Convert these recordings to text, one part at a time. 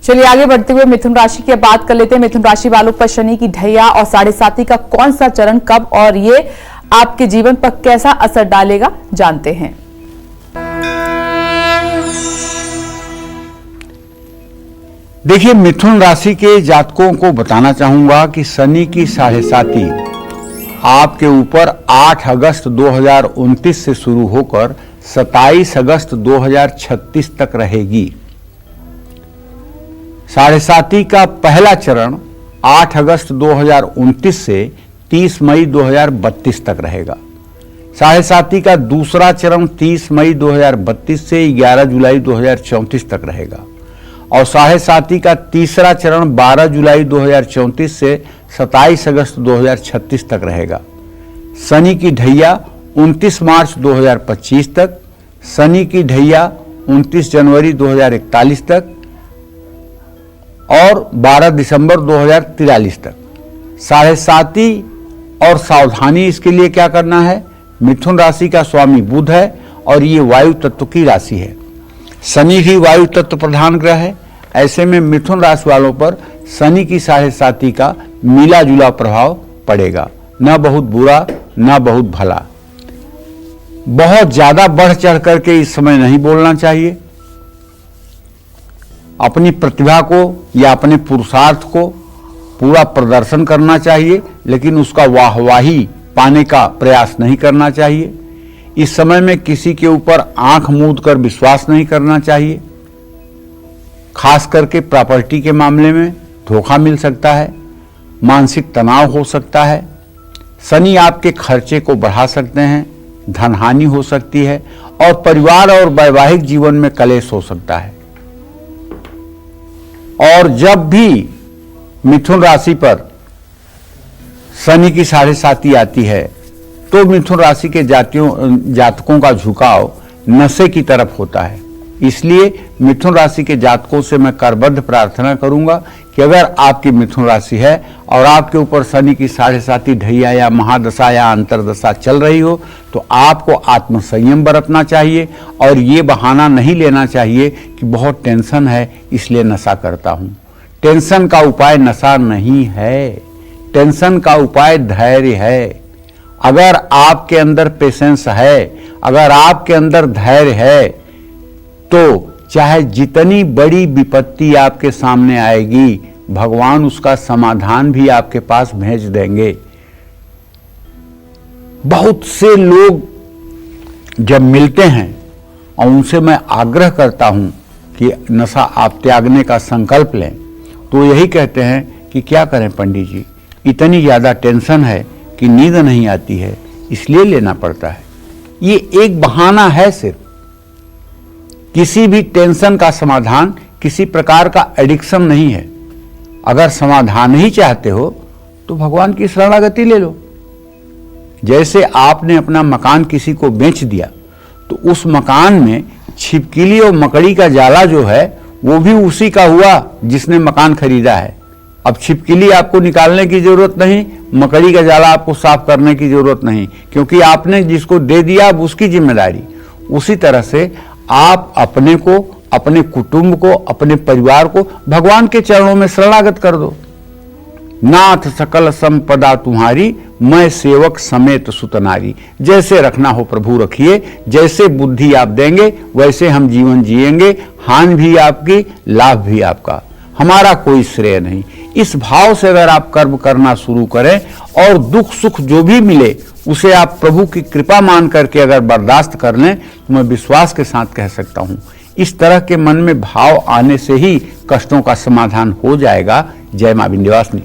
चलिए आगे बढ़ते हुए मिथुन राशि की बात कर लेते हैं। मिथुन राशि वालों पर शनि की ढैया और 7.5 का कौन सा चरण कब और ये आपके जीवन पर कैसा असर डालेगा, जानते हैं। देखिए, मिथुन राशि के जातकों को बताना चाहूंगा कि शनि की 7.5 आपके ऊपर 8 अगस्त 2029 से शुरू होकर 27 अगस्त 2036 तक रहेगी। 7.5 का पहला चरण 8 अगस्त 2029 से 30 मई 2032 तक रहेगा। 7.5 का दूसरा चरण 30 मई 2032 से 11 जुलाई 2034 तक रहेगा और 7.5 का तीसरा चरण 12 जुलाई 2034 से 27 अगस्त 2036 तक रहेगा। शनि की ढैया 29 मार्च 2025 तक, शनि की ढैया 29 जनवरी 2041 तक और 12 दिसंबर 2043 तक। 7.5 और सावधानी इसके लिए क्या करना है। मिथुन राशि का स्वामी बुध है और ये वायु तत्व की राशि है। शनि भी वायु तत्व प्रधान ग्रह है। ऐसे में मिथुन राशि वालों पर शनि की 7.5 का मिला जुला प्रभाव पड़ेगा, न बहुत बुरा न बहुत भला। बहुत ज्यादा बढ़ चढ़ करके इस समय नहीं बोलना चाहिए। अपनी प्रतिभा को या अपने पुरुषार्थ को पूरा प्रदर्शन करना चाहिए, लेकिन उसका वाहवाही पाने का प्रयास नहीं करना चाहिए। इस समय में किसी के ऊपर आंख मूंद कर विश्वास नहीं करना चाहिए। खास करके प्रॉपर्टी के मामले में धोखा मिल सकता है, मानसिक तनाव हो सकता है। शनि आपके खर्चे को बढ़ा सकते हैं, धनहानि हो सकती है और परिवार और वैवाहिक जीवन में कलेश हो सकता है। और जब भी मिथुन राशि पर शनि की 7.5 आती है तो मिथुन राशि के जातकों का झुकाव नशे की तरफ होता है। इसलिए मिथुन राशि के जातकों से मैं करबद्ध प्रार्थना करूंगा कि अगर आपकी मिथुन राशि है और आपके ऊपर शनि की 7.5 ढैया या महादशा या अंतरदशा चल रही हो तो आपको आत्मसंयम बरतना चाहिए और ये बहाना नहीं लेना चाहिए कि बहुत टेंशन है इसलिए नशा करता हूं। टेंशन का उपाय नशा नहीं है, टेंशन का उपाय धैर्य है। अगर आपके अंदर पेशेंस है, अगर आपके अंदर धैर्य है तो चाहे जितनी बड़ी विपत्ति आपके सामने आएगी, भगवान उसका समाधान भी आपके पास भेज देंगे। बहुत से लोग जब मिलते हैं और उनसे मैं आग्रह करता हूं कि नशा आप त्यागने का संकल्प लें, तो यही कहते हैं कि क्या करें पंडित जी, इतनी ज्यादा टेंशन है कि नींद नहीं आती है इसलिए लेना पड़ता है। ये एक बहाना है सिर्फ। किसी भी टेंशन का समाधान किसी प्रकार का एडिक्शन नहीं है। अगर समाधान ही चाहते हो तो भगवान की शरणागति ले लो। जैसे आपने अपना मकान किसी को बेच दिया तो उस मकान में छिपकली और मकड़ी का जाला जो है वो भी उसी का हुआ जिसने मकान खरीदा है। अब छिपकली आपको निकालने की जरूरत नहीं, मकड़ी का जाला आपको साफ करने की जरूरत नहीं, क्योंकि आपने जिसको दे दिया अब उसकी जिम्मेदारी। उसी तरह से आप अपने को, अपने कुटुंब को, अपने परिवार को भगवान के चरणों में शरणागत कर दो। नाथ सकल संपदा तुम्हारी, मैं सेवक समेत सुतनारी। जैसे रखना हो प्रभु रखिए, जैसे बुद्धि आप देंगे वैसे हम जीवन जिएंगे। हानि भी आपकी, लाभ भी आपका, हमारा कोई श्रेय नहीं। इस भाव से अगर आप कर्म करना शुरू करें और दुख सुख जो भी मिले उसे आप प्रभु की कृपा मान करके अगर बर्दाश्त कर लें तो मैं विश्वास के साथ कह सकता हूं इस तरह के मन में भाव आने से ही कष्टों का समाधान हो जाएगा। जय मां विंध्यवासिनी।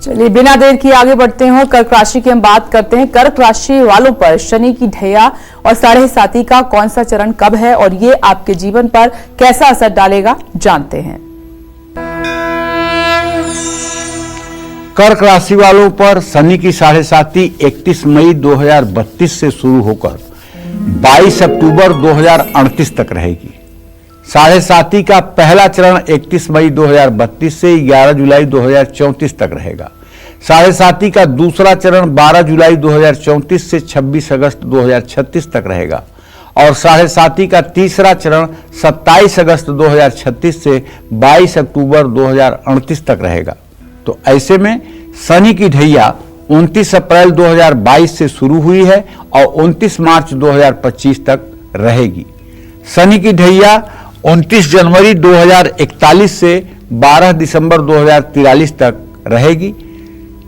चलिए बिना देर किए आगे बढ़ते हैं और कर्क राशि की हम बात करते हैं। कर्क राशि वालों पर शनि की ढैया और 7.5 का कौन सा चरण कब है और ये आपके जीवन पर कैसा असर डालेगा, जानते हैं। कर्क राशि वालों पर शनि की 7.5 31 मई 2032 से शुरू होकर 22 अक्टूबर 2038 तक रहेगी। 7.5 का पहला चरण 31 मई 2032 से 11 जुलाई 2034 तक रहेगा। 7.5 का दूसरा चरण 12 जुलाई 2034 से 26 अगस्त 2036 तक रहेगा और 7.5 का तीसरा चरण 27 अगस्त 2036 से 22 अक्टूबर 2038 तक रहेगा। तो ऐसे में शनि की ढैया 29 अप्रैल 2022 से शुरू हुई है और 29 मार्च 2025 तक रहेगी। शनि की ढैया 29 जनवरी 2041 से 12 दिसंबर 2043 तक रहेगी।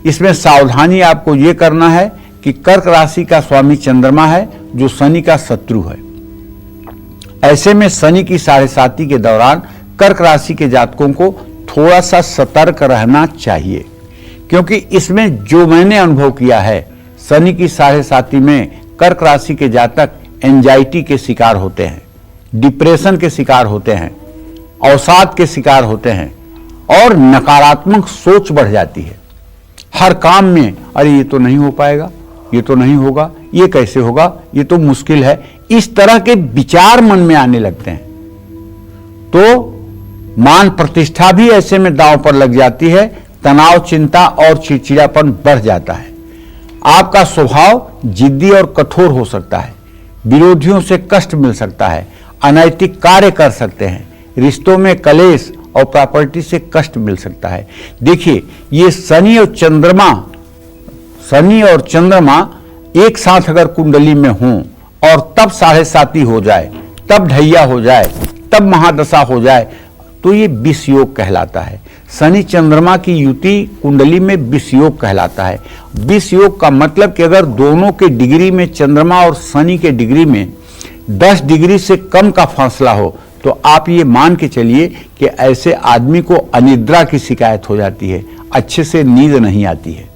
इसमें सावधानी आपको ये करना है कि कर्क राशि का स्वामी चंद्रमा है जो शनि का शत्रु है। ऐसे में शनि की 7.5 के दौरान कर्क राशि के जातकों को थोड़ा सा सतर्क रहना चाहिए, क्योंकि इसमें जो मैंने अनुभव किया है, शनि की 7.5 में कर्क राशि के जातक एंजाइटी के शिकार होते हैं, डिप्रेशन के शिकार होते हैं, अवसाद के शिकार होते हैं और नकारात्मक सोच बढ़ जाती है। हर काम में अरे ये तो नहीं हो पाएगा, ये तो नहीं होगा, ये कैसे होगा, ये तो मुश्किल है, इस तरह के विचार मन में आने लगते हैं। तो मान प्रतिष्ठा भी ऐसे में दांव पर लग जाती है, तनाव, चिंता और चिड़चिड़ापन बढ़ जाता है। आपका स्वभाव जिद्दी और कठोर हो सकता है, विरोधियों से कष्ट मिल सकता है, अनैतिक कार्य कर सकते हैं, रिश्तों में कलेश और प्रॉपर्टी से कष्ट मिल सकता है। देखिए, ये शनि और चंद्रमा एक साथ अगर कुंडली में हों और तब 7.5 हो जाए, तब ढैया हो जाए, तब महादशा हो जाए, तो ये विष योग कहलाता है। शनि चंद्रमा की युति कुंडली में विष योग कहलाता है। विष योग का मतलब कि अगर दोनों के डिग्री में, चंद्रमा और शनि के डिग्री में 10 डिग्री से कम का फासला हो, तो आप ये मान के चलिए कि ऐसे आदमी को अनिद्रा की शिकायत हो जाती है, अच्छे से नींद नहीं आती है,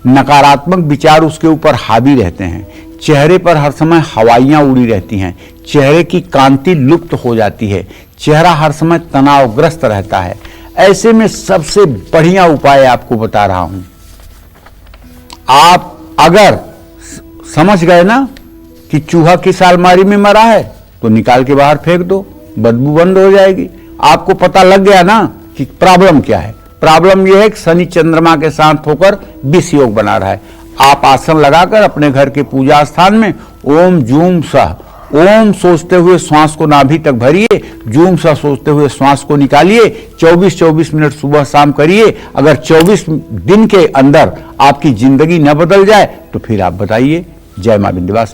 नकारात्मक विचार उसके ऊपर हावी रहते हैं, चेहरे पर हर समय हवाइयां उड़ी रहती हैं, चेहरे की कांति लुप्त हो जाती है, चेहरा हर समय तनावग्रस्त रहता है। ऐसे में सबसे बढ़िया उपाय आपको बता रहा हूं। आप अगर समझ गए ना कि चूहा किस अलमारी में मरा है, तो निकाल के बाहर फेंक दो, बदबू बंद हो जाएगी। आपको पता लग गया ना कि प्रॉब्लम क्या है। प्रॉब्लम यह है कि शनि चंद्रमा के साथ होकर विष योग बना रहा है। आप आसन लगाकर अपने घर के पूजा स्थान में ओम जूम सह, ओम सोचते हुए श्वास को नाभि तक भरिए, जूम सह सोचते हुए श्वास को निकालिए। 24-24 मिनट सुबह शाम करिए। अगर 24 दिन के अंदर आपकी जिंदगी न बदल जाए तो फिर आप बताइए। जय मां विंध्यवासिनी।